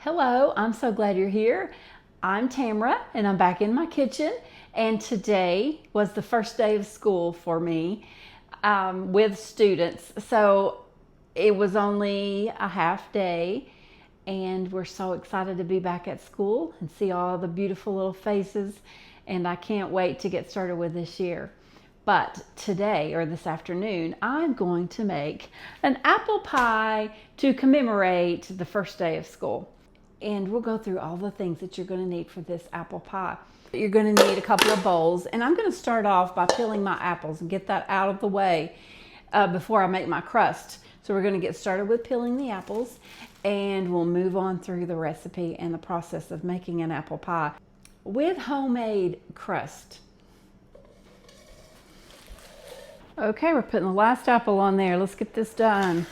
Hello, I'm so glad you're here. I'm Tamara and I'm back in my kitchen, and today was the first day of school for me with students. So it was only a half day and we're so excited to be back at school and see all the beautiful little faces, and I can't wait to get started with this year. But today, or this afternoon, I'm going to make an apple pie to commemorate the first day of school. And we'll go through all the things that you're going to need for this apple pie. You're going to need a couple of bowls, and I'm going to start off by peeling my apples and get that out of the way before I make my crust. So we're going to get started with peeling the apples, and we'll move on through the recipe and the process of making an apple pie with homemade crust. Okay, we're putting the last apple on there. Let's get this done.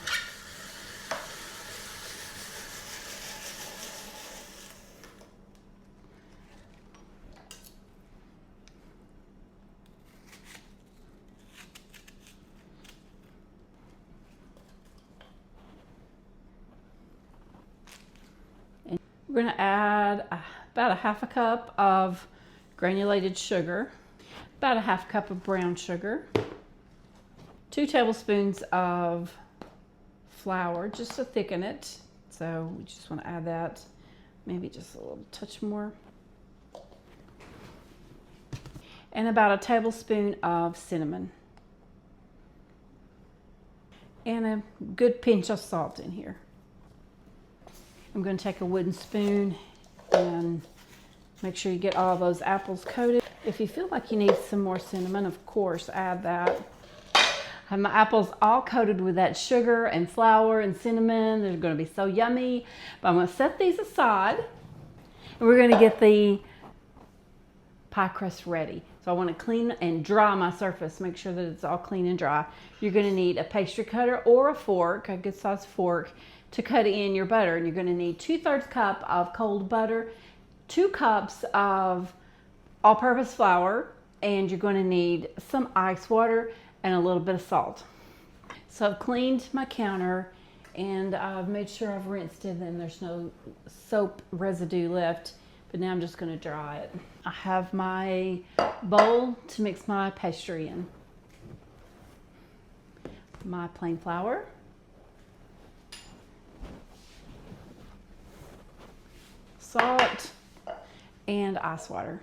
We're going to add about a half a cup of granulated sugar, about a half cup of brown sugar, 2 tablespoons of flour just to thicken it. So we just want to add that, maybe just a little touch more. And about a tablespoon of cinnamon. And a good pinch of salt in here. I'm going to take a wooden spoon and make sure you get all those apples coated. If you feel like you need some more cinnamon, of course, add that. I have my apples all coated with that sugar and flour and cinnamon. They're going to be so yummy. But I'm going to set these aside, and we're going to get the pie crust ready. So I want to clean and dry my surface, make sure that it's all clean and dry. You're going to need a pastry cutter or a fork, a good sized fork, to cut in your butter. And you're going to need 2/3 cup of cold butter, 2 cups of all-purpose flour, and you're going to need some ice water and a little bit of salt. So I've cleaned my counter and I've made sure I've rinsed it and there's no soap residue left, but now I'm just going to dry it. I have my bowl to mix my pastry in. My plain flour, salt, and ice water.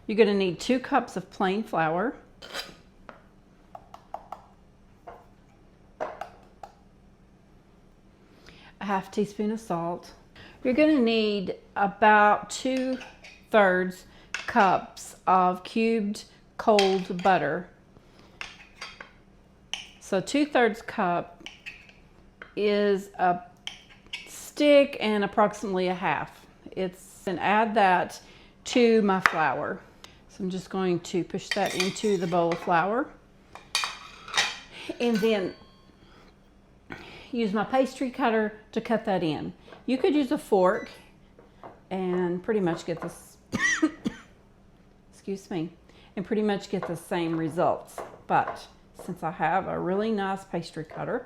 You're going to need 2 cups of plain flour, a half teaspoon of salt. You're going to need about 2/3 cups of cubed cold butter. So 2/3 cup is a stick and approximately a half. And add that to my flour. So I'm just going to push that into the bowl of flour and then use my pastry cutter to cut that in. You could use a fork and pretty much get this, excuse me, and pretty much get the same results. But since I have a really nice pastry cutter,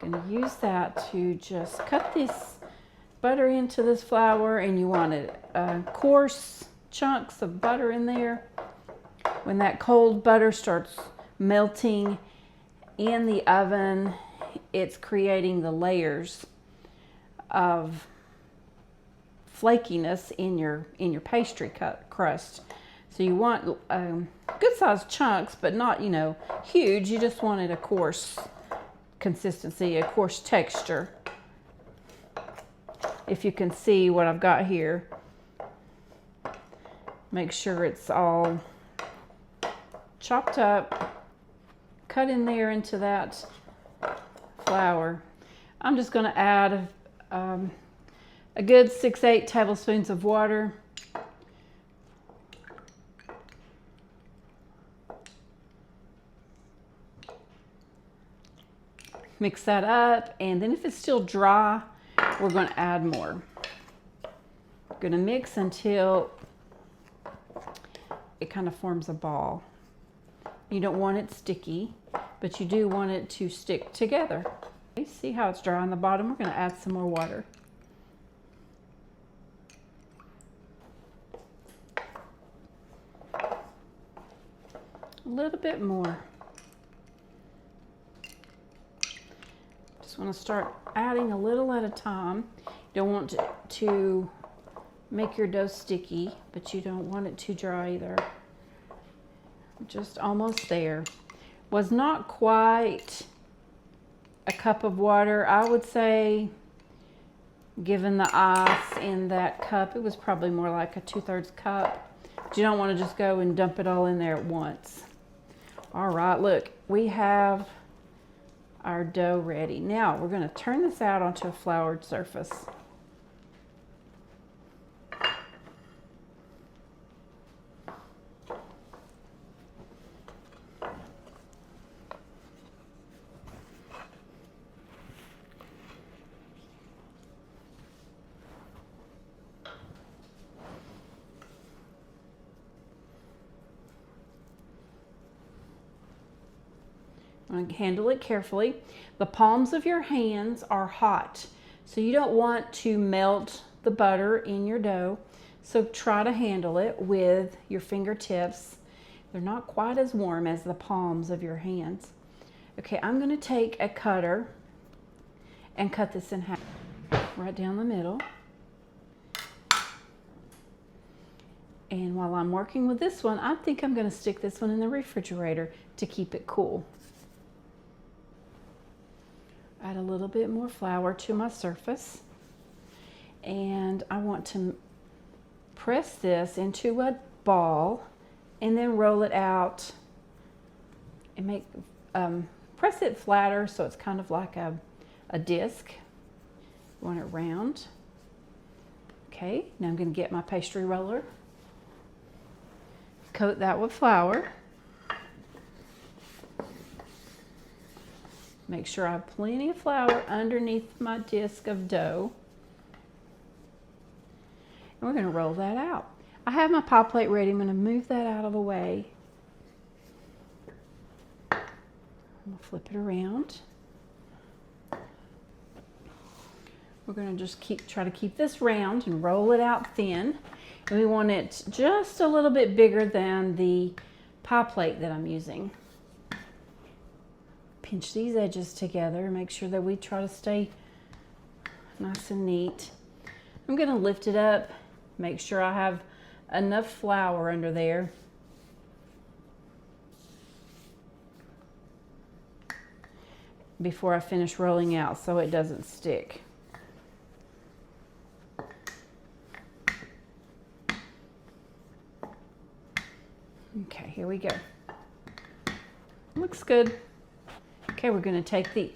I'm going to use that to just cut this butter into this flour, and you want it coarse chunks of butter in there. When that cold butter starts melting in the oven, it's creating the layers of flakiness in your pastry crust. So you want good sized chunks, but not, huge. You just wanted a coarse consistency, a coarse texture. If you can see what I've got here, make sure it's all chopped up, cut in there into that flour. I'm just going to add a good 6-8 tablespoons of water. Mix that up, and then if it's still dry, we're going to add more. We're going to mix until it kind of forms a ball. You don't want it sticky, but you do want it to stick together. See how it's dry on the bottom? We're going to add some more water. little bit more. Just want to start adding a little at a time. You don't want to make your dough sticky, but you don't want it too dry either. Just almost there. Was not quite a cup of water. I would say, given the ice in that cup, it was probably more like a 2/3 cup. But you don't want to just go and dump it all in there at once. All right, look, we have our dough ready. Now we're going to turn this out onto a floured surface. Handle it carefully. The palms of your hands are hot, so you don't want to melt the butter in your dough. So try to handle it with your fingertips. They're not quite as warm as the palms of your hands. Okay, I'm going to take a cutter and cut this in half, right down the middle. And while I'm working with this one, I think I'm going to stick this one in the refrigerator to keep it cool. Add a little bit more flour to my surface, and I want to press this into a ball and then roll it out and make press it flatter so it's kind of like a disc. You want it round. Okay, now I'm going to get my pastry roller, coat that with flour. Make sure I have plenty of flour underneath my disc of dough. And we're going to roll that out. I have my pie plate ready. I'm going to move that out of the way. I'm going to flip it around. We're going to just try to keep this round and roll it out thin. And we want it just a little bit bigger than the pie plate that I'm using. Pinch these edges together, make sure that we try to stay nice and neat. I'm going to lift it up, make sure I have enough flour under there. Before I finish rolling out so it doesn't stick. Okay, here we go. Looks good. Okay, we're going to take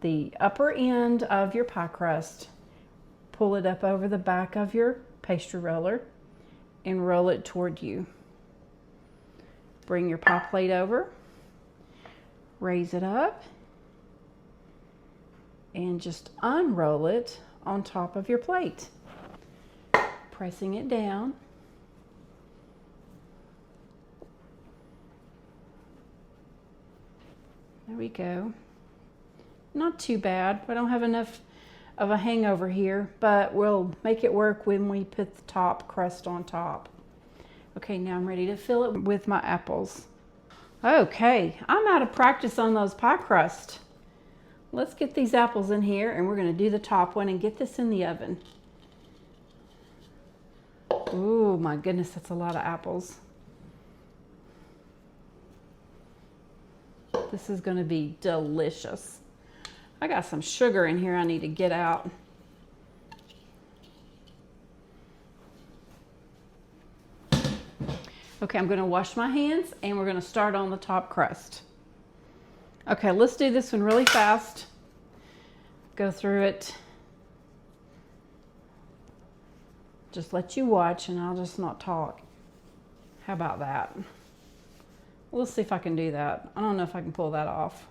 the upper end of your pie crust, pull it up over the back of your pastry roller, and roll it toward you. Bring your pie plate over, raise it up, and just unroll it on top of your plate, pressing it down. There we go. Not too bad. I don't have enough of a hangover here, but we'll make it work when we put the top crust on top. Okay, now I'm ready to fill it with my apples. Okay, I'm out of practice on those pie crust. Let's get these apples in here, and we're going to do the top one and get this in the oven. Ooh, my goodness, that's a lot of apples. This is going to be delicious. I got some sugar in here I need to get out. Okay, I'm going to wash my hands and we're going to start on the top crust. Okay, let's do this one really fast. Go through it. Just let you watch and I'll just not talk. How about that? We'll see if I can do that. I don't know if I can pull that off.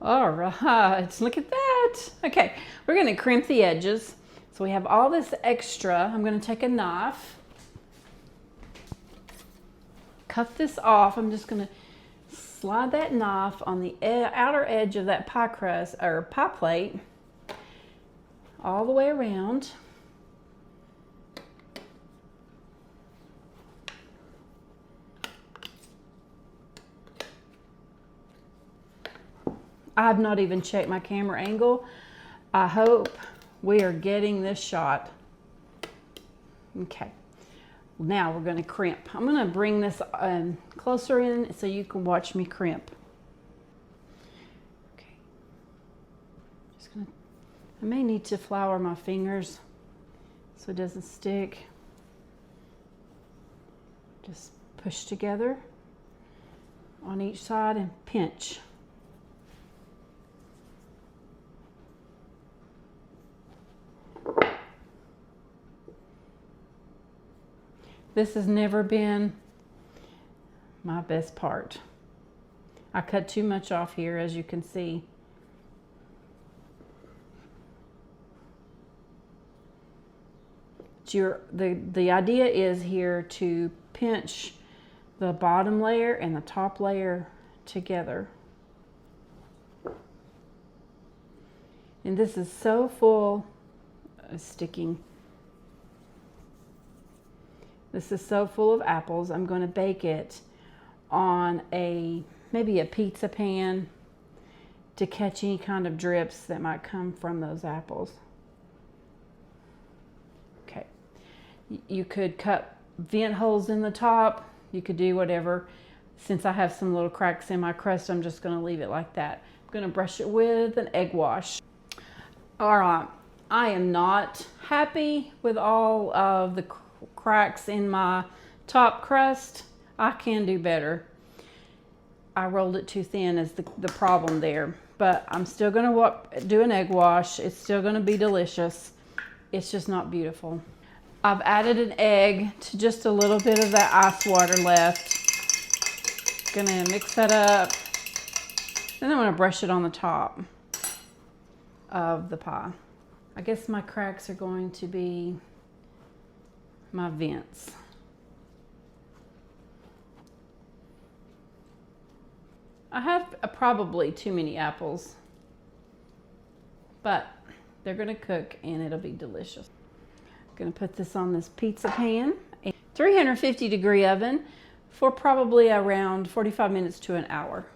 All right, look at that. Okay, we're gonna crimp the edges. So we have all this extra. I'm gonna take a knife, cut this off. I'm just gonna slide that knife on the outer edge of that pie crust or pie plate all the way around. I've not even checked my camera angle. I hope we are getting this shot. Okay, now we're going to crimp. I'm going to bring this closer in so you can watch me crimp. Okay, just gonna, I may need to flour my fingers so it doesn't stick. Just push together on each side and pinch. This has never been my best part. I cut too much off here, as you can see. The idea is here to pinch the bottom layer and the top layer together. And this is so full of sticking. This is so full of apples. I'm going to bake it on maybe a pizza pan to catch any kind of drips that might come from those apples. Okay, you could cut vent holes in the top. You could do whatever. Since I have some little cracks in my crust, I'm just going to leave it like that. I'm going to brush it with an egg wash. All right, I am not happy with all of the cracks in my top crust. I can do better. I rolled it too thin is the problem there, but I'm still going to do an egg wash. It's still going to be delicious. It's just not beautiful. I've added an egg to just a little bit of that ice water left. Gonna mix that up. Then I'm going to brush it on the top of the pie. I guess my cracks are going to be my vents. I have probably too many apples, but they're going to cook and it'll be delicious. I'm going to put this on this pizza pan, a 350 degree oven for probably around 45 minutes to an hour.